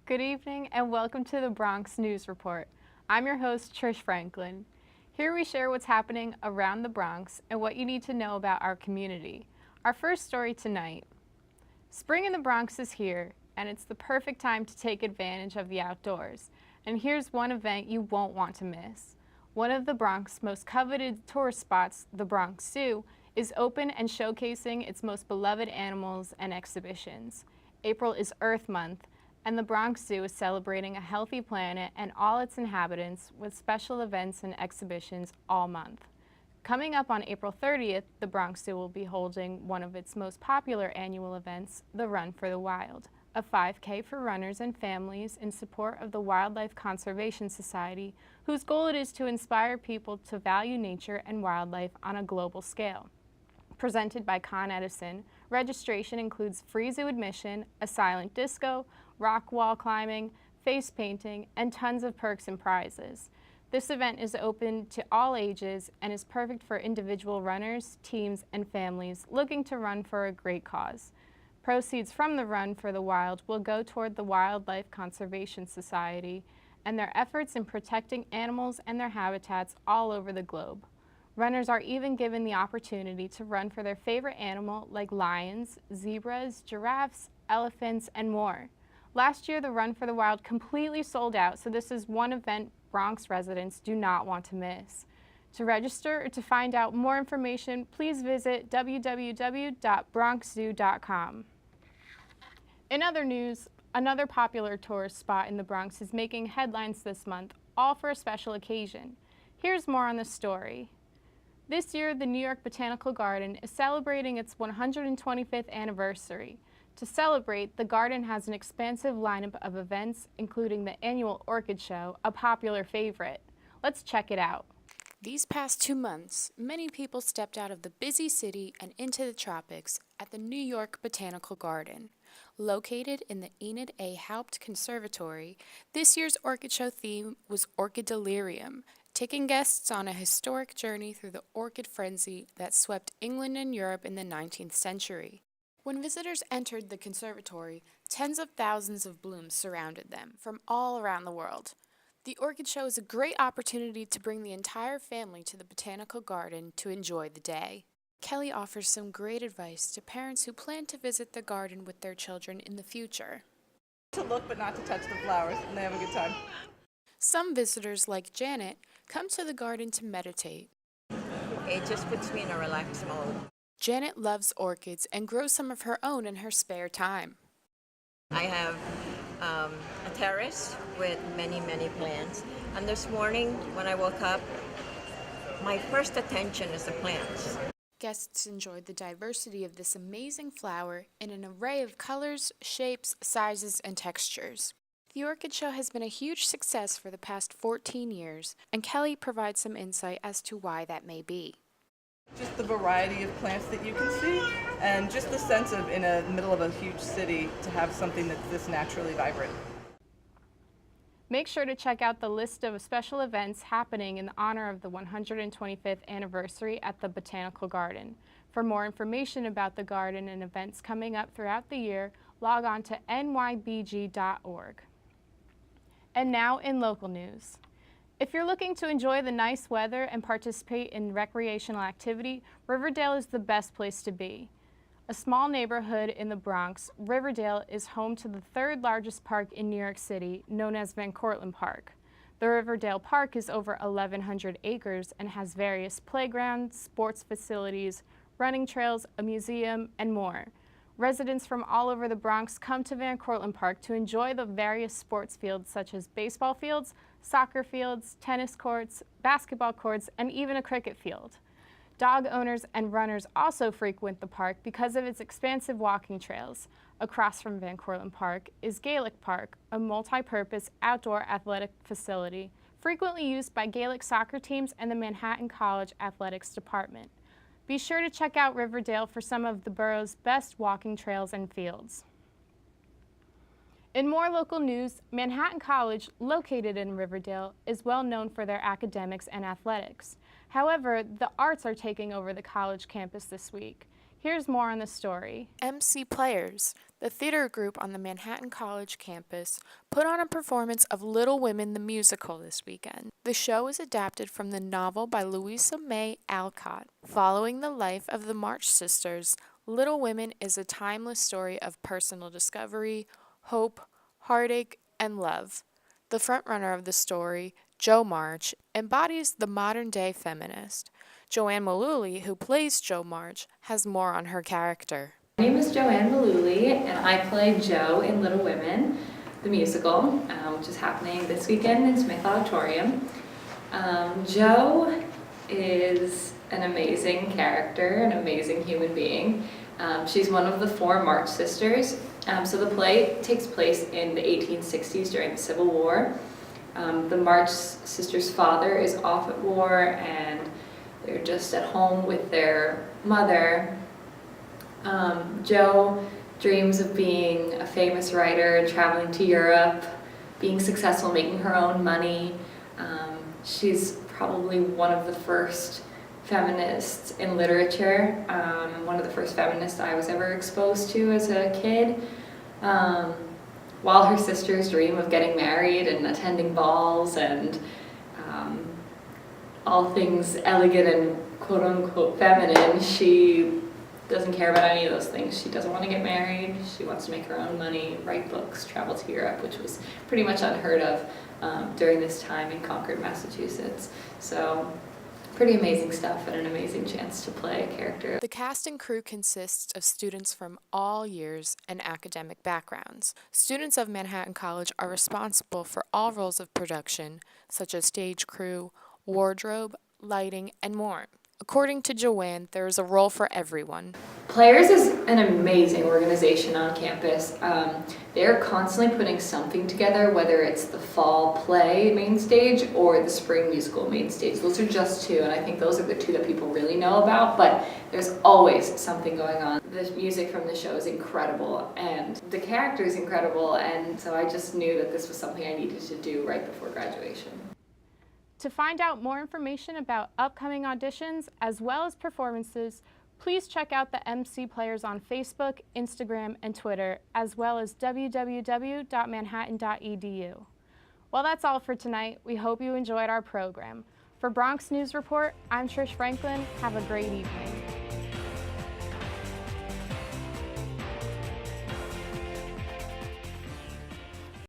Good evening and welcome to the Bronx News Report. I'm your host, Trish Franklin. Here we share what's happening around the Bronx and what you need to know about our community. Our first story tonight. Spring in the Bronx is here, and it's the perfect time to take advantage of the outdoors. And here's one event you won't want to miss. One of the Bronx's most coveted tourist spots, the Bronx Zoo, is open and showcasing its most beloved animals and exhibitions. April is Earth Month, and the Bronx Zoo is celebrating a healthy planet and all its inhabitants with special events and exhibitions all month. Coming up on April 30th, the Bronx Zoo will be holding one of its most popular annual events, the Run for the Wild, a 5K for runners and families in support of the Wildlife Conservation Society, whose goal it is to inspire people to value nature and wildlife on a global scale. Presented by Con Edison, registration includes free zoo admission, a silent disco, rock wall climbing, face painting, and tons of perks and prizes. This event is open to all ages and is perfect for individual runners, teams, and families looking to run for a great cause. Proceeds from the Run for the Wild will go toward the Wildlife Conservation Society and their efforts in protecting animals and their habitats all over the globe. Runners are even given the opportunity to run for their favorite animal like lions, zebras, giraffes, elephants, and more. Last year, the Run for the Wild completely sold out, so this is one event Bronx residents do not want to miss. To register or to find out more information, please visit www.bronxzoo.com. In other news, another popular tourist spot in the Bronx is making headlines this month, all for a special occasion. Here's more on the story. This year, the New York Botanical Garden is celebrating its 125th anniversary. To celebrate, the garden has an expansive lineup of events, including the annual Orchid Show, a popular favorite. Let's check it out. These past 2 months, many people stepped out of the busy city and into the tropics at the New York Botanical Garden. Located in the Enid A. Haupt Conservatory, this year's Orchid Show theme was Orchid Delirium, taking guests on a historic journey through the orchid frenzy that swept England and Europe in the 19th century. When visitors entered the conservatory, tens of thousands of blooms surrounded them from all around the world. The Orchid Show is a great opportunity to bring the entire family to the Botanical Garden to enjoy the day. Kelly offers some great advice to parents who plan to visit the garden with their children in the future. To look but not to touch the flowers, and they have a good time. Some visitors, like Janet, come to the garden to meditate. It just puts me in a relaxed mode. Janet loves orchids and grows some of her own in her spare time. I have a terrace with many plants, and this morning when I woke up, my first attention is the plants. Guests enjoyed the diversity of this amazing flower in an array of colors, shapes, sizes, and textures. The Orchid Show has been a huge success for the past 14 years, and Kelly provides some insight as to why that may be. Just the variety of plants that you can see, and just the sense of, in the middle of a huge city, to have something that's this naturally vibrant. Make sure to check out the list of special events happening in honor of the 125th anniversary at the Botanical Garden. For more information about the garden and events coming up throughout the year, log on to nybg.org. And now in local news. If you're looking to enjoy the nice weather and participate in recreational activity, Riverdale is the best place to be. A small neighborhood in the Bronx, Riverdale is home to the third largest park in New York City, known as Van Cortlandt Park. The Riverdale Park is over 1,100 acres and has various playgrounds, sports facilities, running trails, a museum, and more. Residents from all over the Bronx come to Van Cortlandt Park to enjoy the various sports fields such as baseball fields, soccer fields, tennis courts, basketball courts, and even a cricket field. Dog owners and runners also frequent the park because of its expansive walking trails. Across from Van Cortlandt Park is Gaelic Park, a multi-purpose outdoor athletic facility frequently used by Gaelic soccer teams and the Manhattan College Athletics Department. Be sure to check out Riverdale for some of the borough's best walking trails and fields. In more local news, Manhattan College, located in Riverdale, is well known for their academics and athletics. However, the arts are taking over the college campus this week. Here's more on the story. MC Players, the theater group on the Manhattan College campus, put on a performance of Little Women the musical this weekend. The show is adapted from the novel by Louisa May Alcott. Following the life of the March Sisters, Little Women is a timeless story of personal discovery, hope, heartache, and love. The frontrunner of the story, Jo March, embodies the modern-day feminist. Joanne Mullooly, who plays Jo March, has more on her character. My name is Joanne Mullooly, and I play Jo in Little Women, the musical, which is happening this weekend in Smith Auditorium. Jo is an amazing character, an amazing human being. She's one of the 4 March sisters. So the play takes place in the 1860s during the Civil War. The March sisters' father is off at war, and they're just at home with their mother. Jo dreams of being a famous writer, traveling to Europe, being successful, making her own money. She's probably one of the first feminists in literature, and one of the first feminists I was ever exposed to as a kid. While her sisters dream of getting married and attending balls and all things elegant and quote-unquote feminine, she doesn't care about any of those things. She doesn't want to get married. She wants to make her own money, write books, travel to Europe, which was pretty much unheard of during this time in Concord, Massachusetts. So pretty amazing stuff and an amazing chance to play a character. The cast and crew consists of students from all years and academic backgrounds. Students of Manhattan College are responsible for all roles of production, such as stage crew, wardrobe, lighting, and more. According to Joanne, there is a role for everyone. Players is an amazing organization on campus. They're constantly putting something together, whether it's the fall play main stage or the spring musical main stage. Those are just 2, and I think those are the 2 that people really know about, but there's always something going on. The music from the show is incredible, and the character is incredible, and so I just knew that this was something I needed to do right before graduation. To find out more information about upcoming auditions as well as performances, please check out the MC Players on Facebook, Instagram, and Twitter, as well as www.manhattan.edu. Well, that's all for tonight. We hope you enjoyed our program. For Bronx News Report, I'm Trish Franklin. Have a great evening.